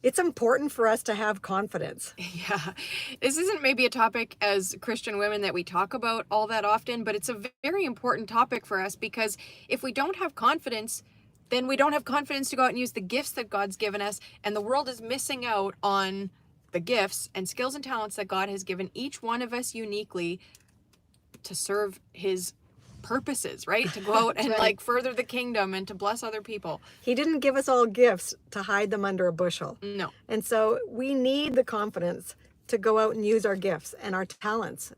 It's important for us to have confidence. Yeah. This isn't maybe a topic as Christian women that we talk about all that often, but it's a very important topic for us because if we don't have confidence, then we don't have confidence to go out and use the gifts that God's given us, and the world is missing out on the gifts and skills and talents that God has given each one of us uniquely to serve his purposes, right? To go out That's and right. like further the kingdom and to bless other people. He didn't give us all gifts to hide them under a bushel. No. And so we need the confidence to go out and use our gifts and our talents.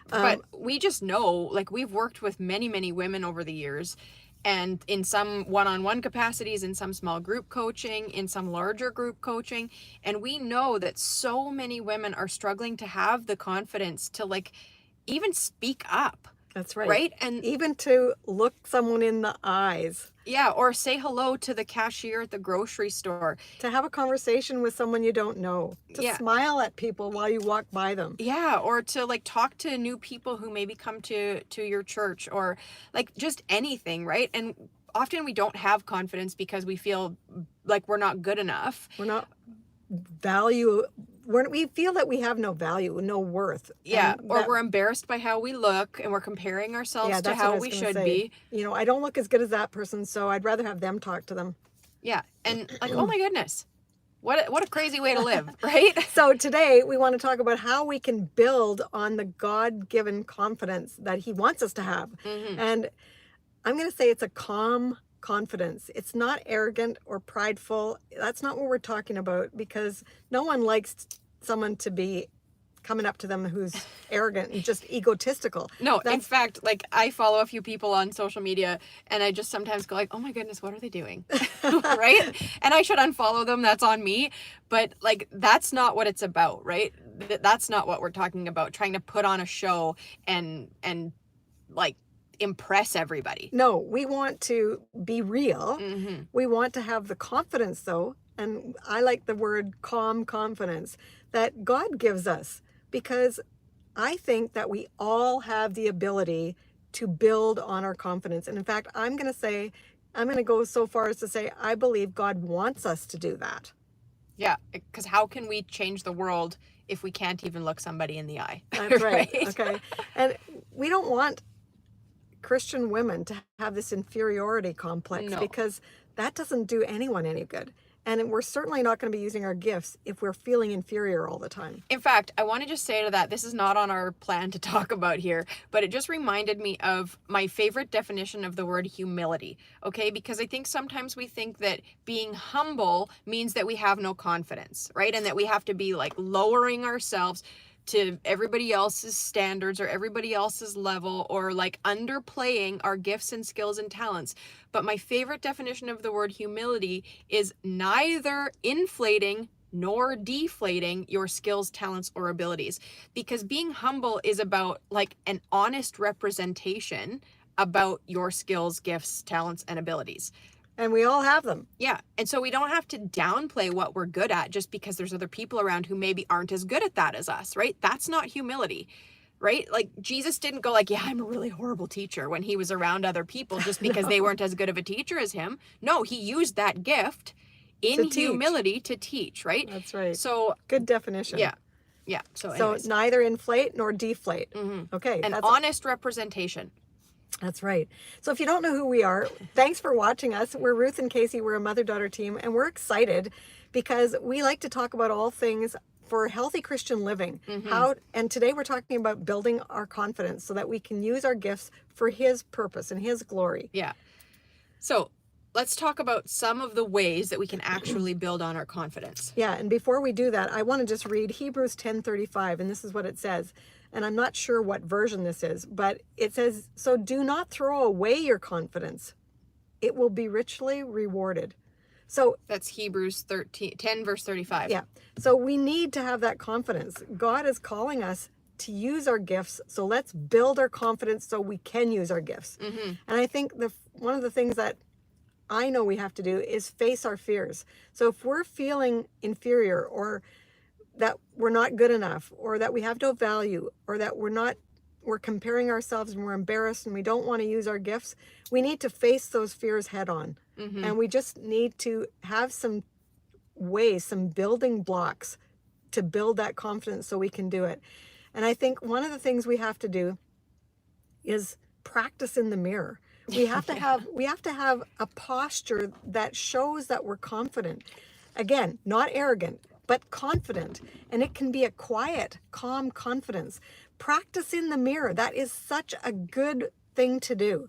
But we just know, like, we've worked with many, many women over the years, and in some one-on-one capacities, in some small group coaching, in some larger group coaching, and we know that so many women are struggling to have the confidence to, like, even speak up. That's right. Right? And even to look someone in the eyes, yeah, or say hello to the cashier at the grocery store. to have a conversation with someone you don't know, to Yeah. smile at people while you walk by them. Yeah, or to like talk to new people who maybe come to your church, or like just anything, right? And often we don't have confidence because we feel like we're not good enough. We're not we feel that we have no value, no worth. Yeah, And or that- we're embarrassed by how we look and we're comparing ourselves yeah, to that's what I how was we gonna should say. be. You know, I don't look as good as that person, so I'd rather have them talk to them. Yeah, and like, oh my goodness. What a crazy way to live, right? So today we want to talk about how we can build on the God-given confidence that he wants us to have. Mhm. And I'm going to say it's a calm confidence. It's not arrogant or prideful. That's not what we're talking about, because no one likes someone to be coming up to them who's arrogant and just egotistical. No, in That's fact, like I follow a few people on social media and I just sometimes go like, oh my goodness, what are they doing? Right? And I should unfollow them. That's on me. But like, that's not what it's about, right? That's not what we're talking about, trying to put on a show and like impress everybody. no, we want to be real. Mm-hmm. We want to have the confidence, though, and I like the word calm confidence that God gives us, because I think that we all have the ability to build on our confidence. And in fact, I'm going to go so far as to say, I believe God wants us to do that. Yeah, because how can we change the world if we can't even look somebody in the eye? That's right. Okay. And we don't want Christian women to have this inferiority complex, No. because that doesn't do anyone any good. And we're certainly not going to be using our gifts if we're feeling inferior all the time. In fact, I want to just say to that, this is not on our plan to talk about here, but it just reminded me of my favorite definition of the word humility, okay? Because I think sometimes we think that being humble means that we have no confidence, right? And that we have to be like lowering ourselves to everybody else's standards or everybody else's level, or like underplaying our gifts and skills and talents. But my favorite definition of the word humility is neither inflating nor deflating your skills, talents, or abilities. Because being humble is about like an honest representation about your skills, gifts, talents, and abilities. And we all have them. Yeah. And so we don't have to downplay what we're good at just because there's other people around who maybe aren't as good at that as us, right? That's not humility, right? Like Jesus didn't go like, yeah, I'm a really horrible teacher when he was around other people just because they weren't as good of a teacher as him. No, he used that gift in humility to teach, right? That's right. So Good definition. yeah. Yeah. So anyways. neither inflate nor deflate. Mm-hmm. Okay. An honest representation. That's right. So if you don't know who we are, thanks for watching us. We're Ruth and Casey. We're a mother-daughter team, and we're excited because we like to talk about all things for healthy Christian living. And today we're talking about building our confidence so that we can use our gifts for his purpose and his glory. Yeah. So let's talk about some of the ways that we can actually build on our confidence. Yeah, and before we do that, I want to just read Hebrews 10:35, and this is what it says. And I'm not sure what version this is, but it says, so do not throw away your confidence. It will be richly rewarded. So that's Hebrews 10 verse 35. Yeah. So we need to have that confidence. God is calling us to use our gifts. So let's build our confidence so we can use our gifts. Mm-hmm. And I think one of the things that I know we have to do is face our fears. So if we're feeling inferior, or that we're not good enough, or that we have no value, or that we're comparing ourselves and we're embarrassed and we don't want to use our gifts, we need to face those fears head on. Mm-hmm. And we just need to have some ways, some building blocks to build that confidence so we can do it. And I think one of the things we have to do is practice in the mirror. We have to have a posture that shows that we're confident. Again, not arrogant, but confident. And it can be a quiet, calm confidence. Practice in the mirror. That is such a good thing to do.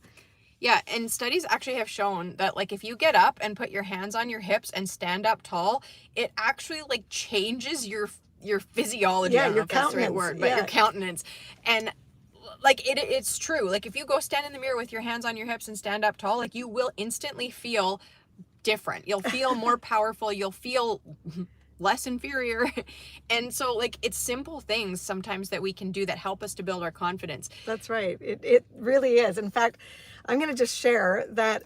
Yeah, and studies actually have shown that like if you get up and put your hands on your hips and stand up tall, it actually like changes your physiology. I don't know if that's the right word, but your countenance. And like it's true. Like if you go stand in the mirror with your hands on your hips and stand up tall, like you will instantly feel different. You'll feel more powerful. You'll feel less inferior. And so like it's simple things sometimes that we can do that help us to build our confidence. That's right. It really is. In fact, I'm going to just share that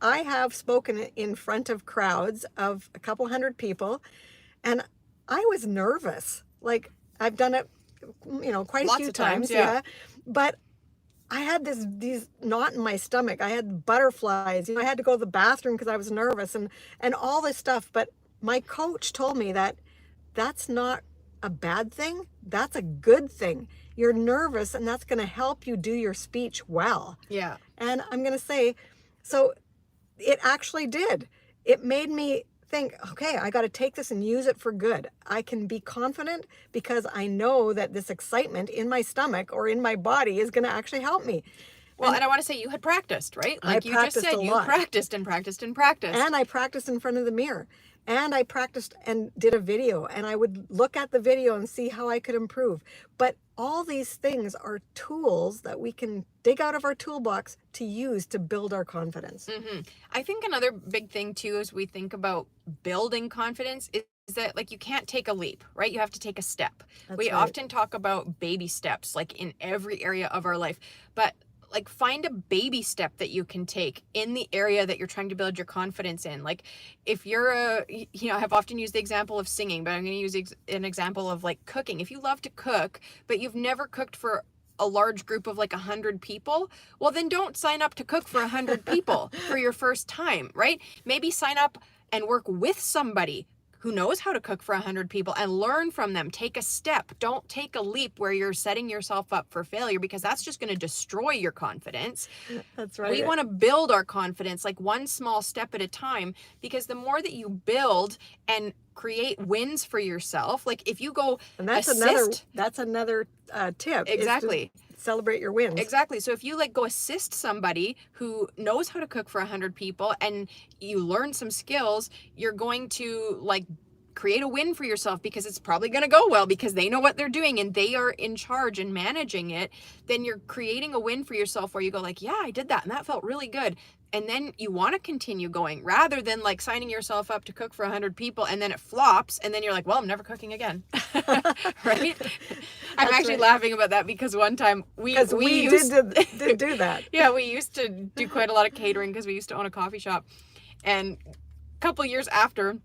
I have spoken in front of crowds of a couple hundred people, and I was nervous. Like I've done it, quite a few times. Yeah. But I had these knot in my stomach. I had butterflies. I had to go to the bathroom because I was nervous and all this stuff. But my coach told me that that's not a bad thing. That's a good thing. You're nervous, and that's going to help you do your speech well. Yeah. And I'm going to say, so it actually did. It made me think, okay, I got to take this and use it for good. I can be confident because I know that this excitement in my stomach or in my body is going to actually help me. Well, and I want to say you had practiced, right? Like you just said, you practiced and practiced and practiced. And I practiced in front of the mirror. And I practiced and did a video, and I would look at the video and see how I could improve. But all these things are tools that we can dig out of our toolbox to use to build our confidence. Mm-hmm. I think another big thing too, as we think about building confidence, is that like you can't take a leap, right? You have to take a step. We often talk about baby steps, like in every area of our life, but like find a baby step that you can take in the area that you're trying to build your confidence in. Like if you're I've often used the example of singing, but I'm going to use an example of like cooking. If you love to cook, but you've never cooked for a large group of like 100 people, well then don't sign up to cook for 100 people for your first time, right? Maybe sign up and work with somebody who knows how to cook for 100 people and learn from them. Take a step. Don't take a leap where you're setting yourself up for failure, because that's just going to destroy your confidence. That's right. We want to build our confidence like one small step at a time, because the more that you build and create wins for yourself, like if you go and that's another tip. Exactly. Celebrate your wins. Exactly. So if you like go assist somebody who knows how to cook for 100 people and you learn some skills, you're going to like create a win for yourself, because it's probably going to go well because they know what they're doing and they are in charge and managing it. Then you're creating a win for yourself where you go like, yeah, I did that and that felt really good. And then you want to continue going, rather than like signing yourself up to cook for 100 people and then it flops and then you're like, well, I'm never cooking again. Right? I'm actually laughing about that because one time we did do that. Yeah, we used to do quite a lot of catering because we used to own a coffee shop. And a couple years after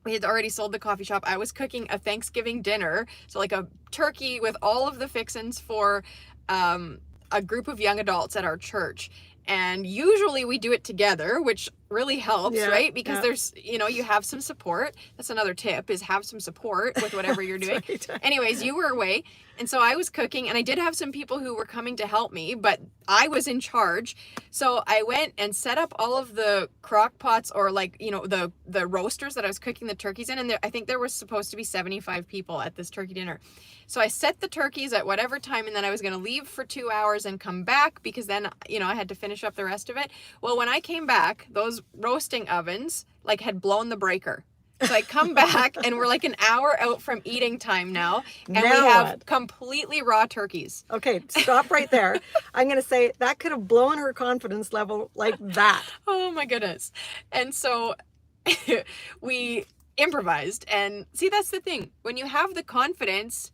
we had already sold the coffee shop, I was cooking a Thanksgiving dinner. So like a turkey with all of the fixins for a group of young adults at our church. And usually we do it together, which really helps, right? Because there's, you have some support. That's another tip, is have some support with whatever you're doing. Right. Anyways, you were away. And so I was cooking, and I did have some people who were coming to help me, but I was in charge. So I went and set up all of the crock pots, or like, the roasters that I was cooking the turkeys in. And I think there was supposed to be 75 people at this turkey dinner. So I set the turkeys at whatever time, and then I was going to leave for 2 hours and come back, because then, I had to finish up the rest of it. Well, when I came back, those roasting ovens like had blown the breaker. So I come back and we're like an hour out from eating time now. And we have completely raw turkeys. Okay, stop right there. I'm going to say that could have blown her confidence level like that. Oh my goodness. And so we improvised. And see, that's the thing. When you have the confidence,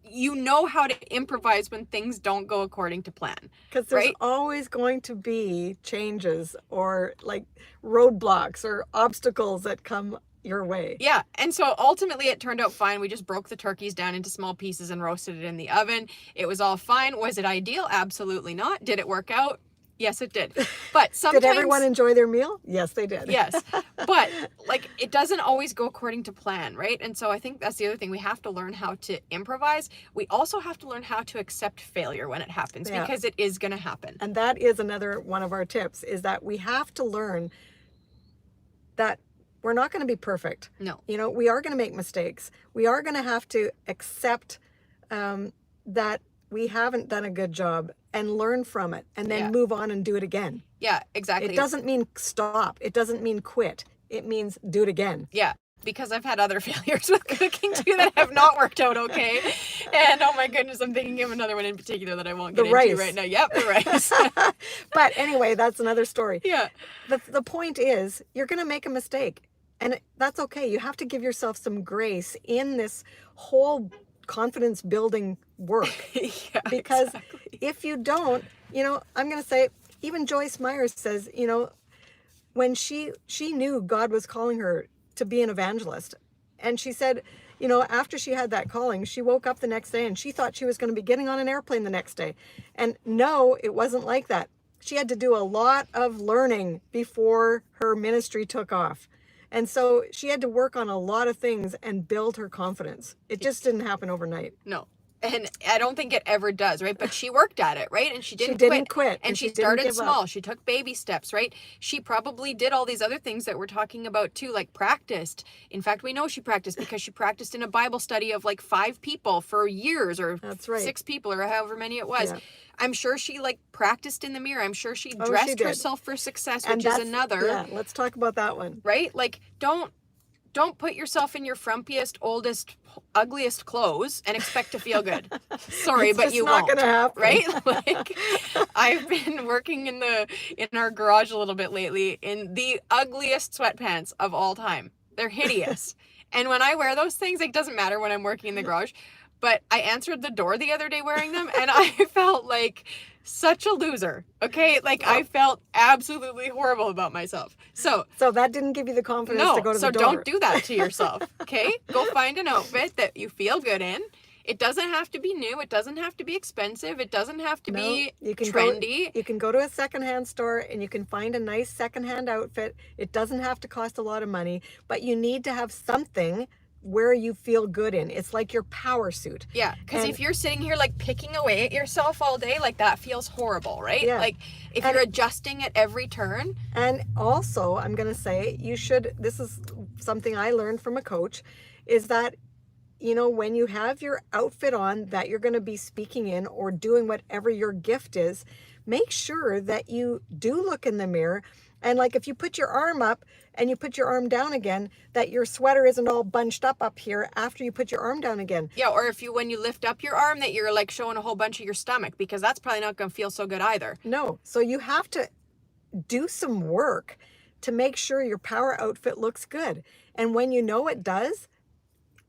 you know how to improvise when things don't go according to plan. Because there's always going to be changes or like roadblocks or obstacles that come your way. Yeah. And so ultimately it turned out fine. We just broke the turkeys down into small pieces and roasted it in the oven. It was all fine. Was it ideal? Absolutely not. Did it work out? Yes, it did. But Did everyone sometimes, enjoy their meal? Yes, they did. yes, but like it doesn't always go according to plan, right? And so I think that's the other thing. We have to learn how to improvise. We also have to learn how to accept failure when it happens, Yeah. because it is going to happen. And that is another one of our tips, is that we have to learn that we're not going to be perfect. No. You know, we are going to make mistakes. We are going to have to accept that we haven't done a good job and learn from it, and then Yeah. move on and do it again. Yeah, exactly. It doesn't mean stop. It doesn't mean quit. It means do it again. Yeah, because I've had other failures with cooking too that have not worked out okay. And oh my goodness, I'm thinking of another one in particular that I won't get The into rice. right now. Yep, the rice. But anyway, that's another story. Yeah. The point is, you're going to make a mistake, and that's okay. You have to give yourself some grace in this whole confidence building work. Yeah, Because exactly. if you don't, you know, I'm going to say, even Joyce Myers says, you know, when she knew God was calling her to be an evangelist, and she said, you know, after she had that calling, she woke up the next day and she thought she was going to be getting on an airplane the next day. And no, it wasn't like that. She had to do a lot of learning before her ministry took off. And so she had to work on a lot of things and build her confidence. It just didn't happen overnight. No. And I don't think it ever does, right? But she worked at it, right? And she didn't quit. And she didn't started give small. up. She took baby steps, right? She probably did all these other things that we're talking about too, like practiced. In fact, we know she practiced because she practiced in a Bible study of like 5 people for years, or That's right. 6 people, or however many it was. Yeah. I'm sure she like practiced in the mirror. I'm sure she she dressed did. herself for success, And which is that's- another. Yeah, let's talk about that one. Right? Like, don't put yourself in your frumpiest, oldest, ugliest clothes and expect to feel good. Sorry, It's but just you not won't. gonna happen. Right? Like, I've been working in our garage a little bit lately in the ugliest sweatpants of all time. They're hideous. And when I wear those things, it doesn't matter when I'm working in the garage. But I answered the door the other day wearing them, and I felt like such a loser. Okay? Like, I felt absolutely horrible about myself. So that didn't give you the confidence to go to the door. so don't do that to yourself. Okay? Go find an outfit that you feel good in. It doesn't have to be new. It doesn't have to be expensive. It doesn't have to be trendy. You can go to a secondhand store and you can find a nice secondhand outfit. It doesn't have to cost a lot of money, but you need to have something where you feel good in. It's like your power suit. Yeah, because if you're sitting here like picking away at yourself all day, like that feels horrible, right? Yeah. Like if you're adjusting at every turn. And also, I'm going to say, this is something I learned from a coach, is that, you know, when you have your outfit on that you're going to be speaking in or doing whatever your gift is, make sure that you do look in the mirror. And like if you put your arm up and you put your arm down again, that your sweater isn't all bunched up here after you put your arm down again. Yeah, or when you lift up your arm, that you're like showing a whole bunch of your stomach, because that's probably not going to feel so good either. No. So you have to do some work to make sure your power outfit looks good. And when you know it does,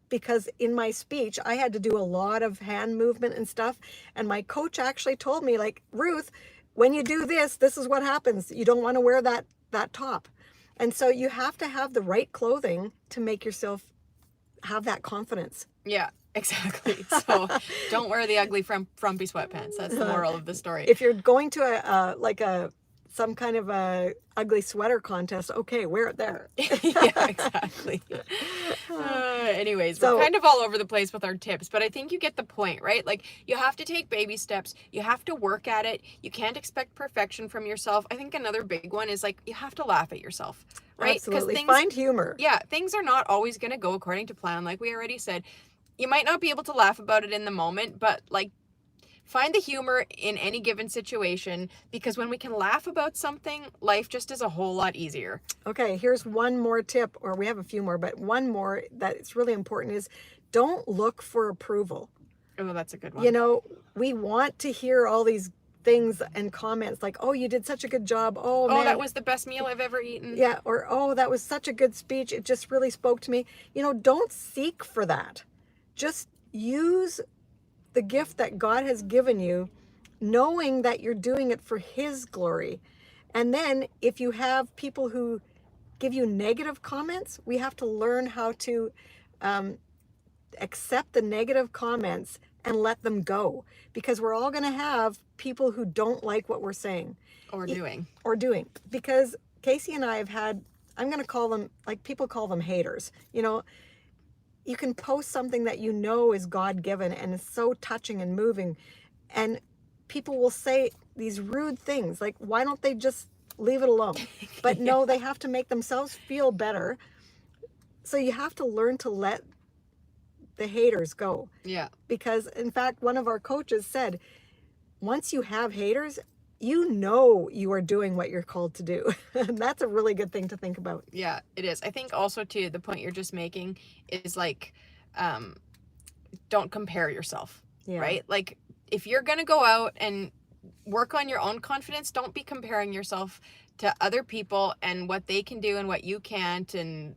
because in my speech, I had to do a lot of hand movement and stuff. And my coach actually told me, like, Ruth, when you do this, this is what happens. You don't want to wear that top. And so you have to have the right clothing to make yourself have that confidence. Yeah, exactly. So don't wear the ugly frumpy sweatpants. That's the moral of the story. If you're going to some kind of a ugly sweater contest, okay, wear it there. Yeah, exactly. Anyways, we're kind of all over the place with our tips, but I think you get the point, right? Like, you have to take baby steps. You have to work at it. You can't expect perfection from yourself. I think another big one is, like, you have to laugh at yourself, right? Absolutely. Find humor. Yeah, things are not always going to go according to plan, like we already said. You might not be able to laugh about it in the moment, but, like, find the humor in any given situation, because when we can laugh about something, life just is a whole lot easier. Okay, here's one more tip, or we have a few more, but one more that's really important is don't look for approval. Oh, that's a good one. You know, we want to hear all these things and comments like, oh, you did such a good job. Oh, man. That was the best meal I've ever eaten. Yeah, or, oh, that was such a good speech. It just really spoke to me. You know, don't seek for that. Just use the gift that God has given you, knowing that you're doing it for His glory. And then if you have people who give you negative comments, we have to learn how to accept the negative comments and let them go, because we're all going to have people who don't like what we're saying Or doing. because Casey and I have had, I'm going to call them, like people call them haters. You know, you can post something that you know is God-given and is so touching and moving, and people will say these rude things like, why don't they just leave it alone? But no, they have to make themselves feel better. So you have to learn to let the haters go. Yeah. Because in fact, one of our coaches said, once you have haters, you know you are doing what you're called to do. And that's a really good thing to think about. Yeah, it is. I think also too, the point you're just making is like, don't compare yourself, right? Like if you're going to go out and work on your own confidence, don't be comparing yourself to other people and what they can do and what you can't. And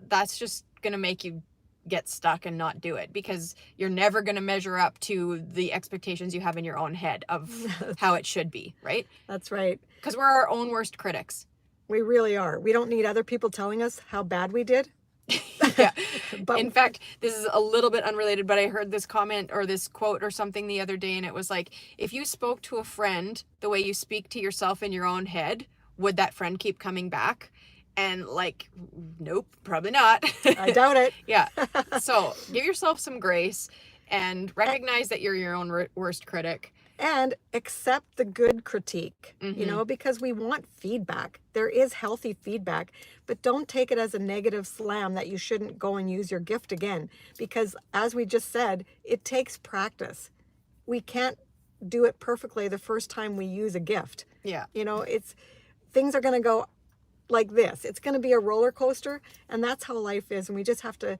that's just going to make you get stuck and not do it, because you're never going to measure up to the expectations you have in your own head of how it should be, right? That's right. Because we're our own worst critics. We really are. We don't need other people telling us how bad we did. Yeah. But in fact, this is a little bit unrelated, but I heard this comment or this quote or something the other day, and it was like, if you spoke to a friend the way you speak to yourself in your own head, would that friend keep coming back? And like, nope, probably not. I doubt it. Yeah. So give yourself some grace and recognize that you're your own worst critic. And accept the good critique, you know, because we want feedback. There is healthy feedback, but don't take it as a negative slam that you shouldn't go and use your gift again. Because as we just said, it takes practice. We can't do it perfectly the first time we use a gift. Yeah. You know, things are going to go like this. It's going to be a roller coaster, and that's how life is. And we just have to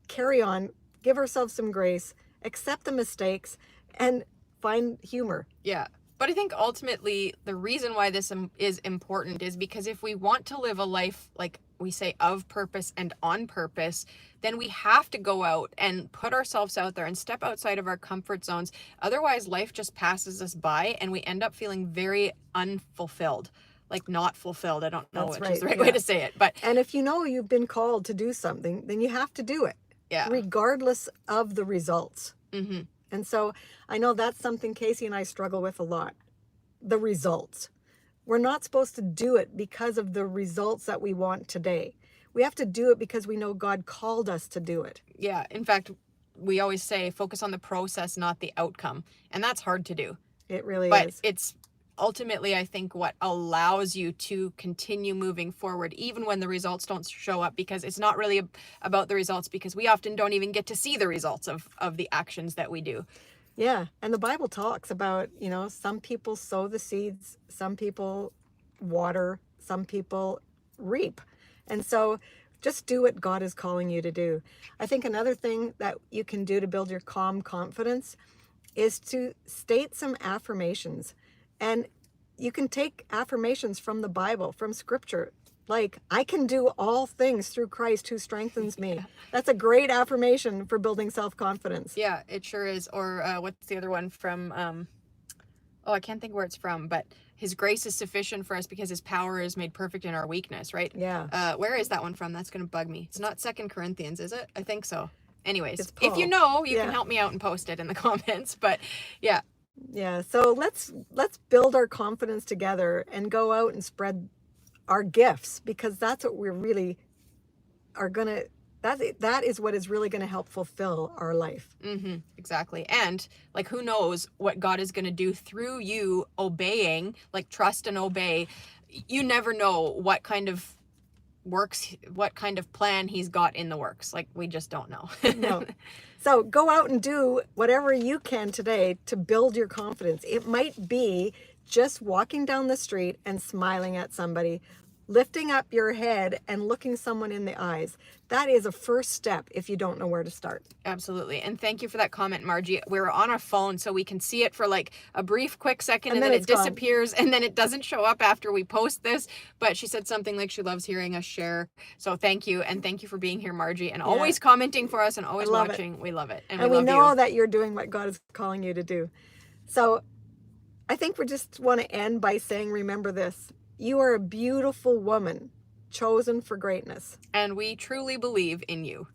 carry on, give ourselves some grace, accept the mistakes, and find humor. Yeah. But I think ultimately the reason why this is important is because if we want to live a life, like we say, of purpose and on purpose, then we have to go out and put ourselves out there and step outside of our comfort zones. Otherwise, life just passes us by and we end up feeling very unfulfilled. Like not fulfilled. I don't know which is the right way to say it. But and if you know you've been called to do something, then you have to do it. Yeah. Regardless of the results. Mm-hmm. And so I know that's something Casey and I struggle with a lot. The results. We're not supposed to do it because of the results that we want today. We have to do it because we know God called us to do it. Yeah. In fact, we always say focus on the process, not the outcome. And that's hard to do. It really is. But it's ultimately, I think, what allows you to continue moving forward, even when the results don't show up, because it's not really about the results, because we often don't even get to see the results of the actions that we do. Yeah. And the Bible talks about, you know, some people sow the seeds, some people water, some people reap. And so just do what God is calling you to do. I think another thing that you can do to build your calm confidence is to state some affirmations. And you can take affirmations from the Bible, from scripture, like, I can do all things through Christ who strengthens me. Yeah. That's a great affirmation for building self-confidence. Yeah, it sure is. Or what's the other one from, I can't think where it's from, but his grace is sufficient for us because his power is made perfect in our weakness, right? Yeah. Where is that one from? That's going to bug me. It's not 2 Corinthians, is it? I think so. Anyways, if you know, you can help me out and post it in the comments, but yeah. Yeah, so let's build our confidence together and go out and spread our gifts, because that's what we really are gonna. That is what is really going to help fulfill our life. Mm-hmm, exactly. And like, who knows what God is going to do through you obeying, like trust and obey. You never know what kind of plan he's got in the works. Like, we just don't know. No. So go out and do whatever you can today to build your confidence. It might be just walking down the street and smiling at somebody, lifting up your head and looking someone in the eyes. That is a first step if you don't know where to start. Absolutely. And thank you for that comment, Margie. We're on our phone so we can see it for like a brief, quick second, and then it disappears, and then it doesn't show up after we post this. But she said something like she loves hearing us share. So thank you. And thank you for being here, Margie, and always commenting for us and always watching. We love it. And we know that you're doing what God is calling you to do. So I think we just want to end by saying, remember this. You are a beautiful woman, chosen for greatness. And we truly believe in you.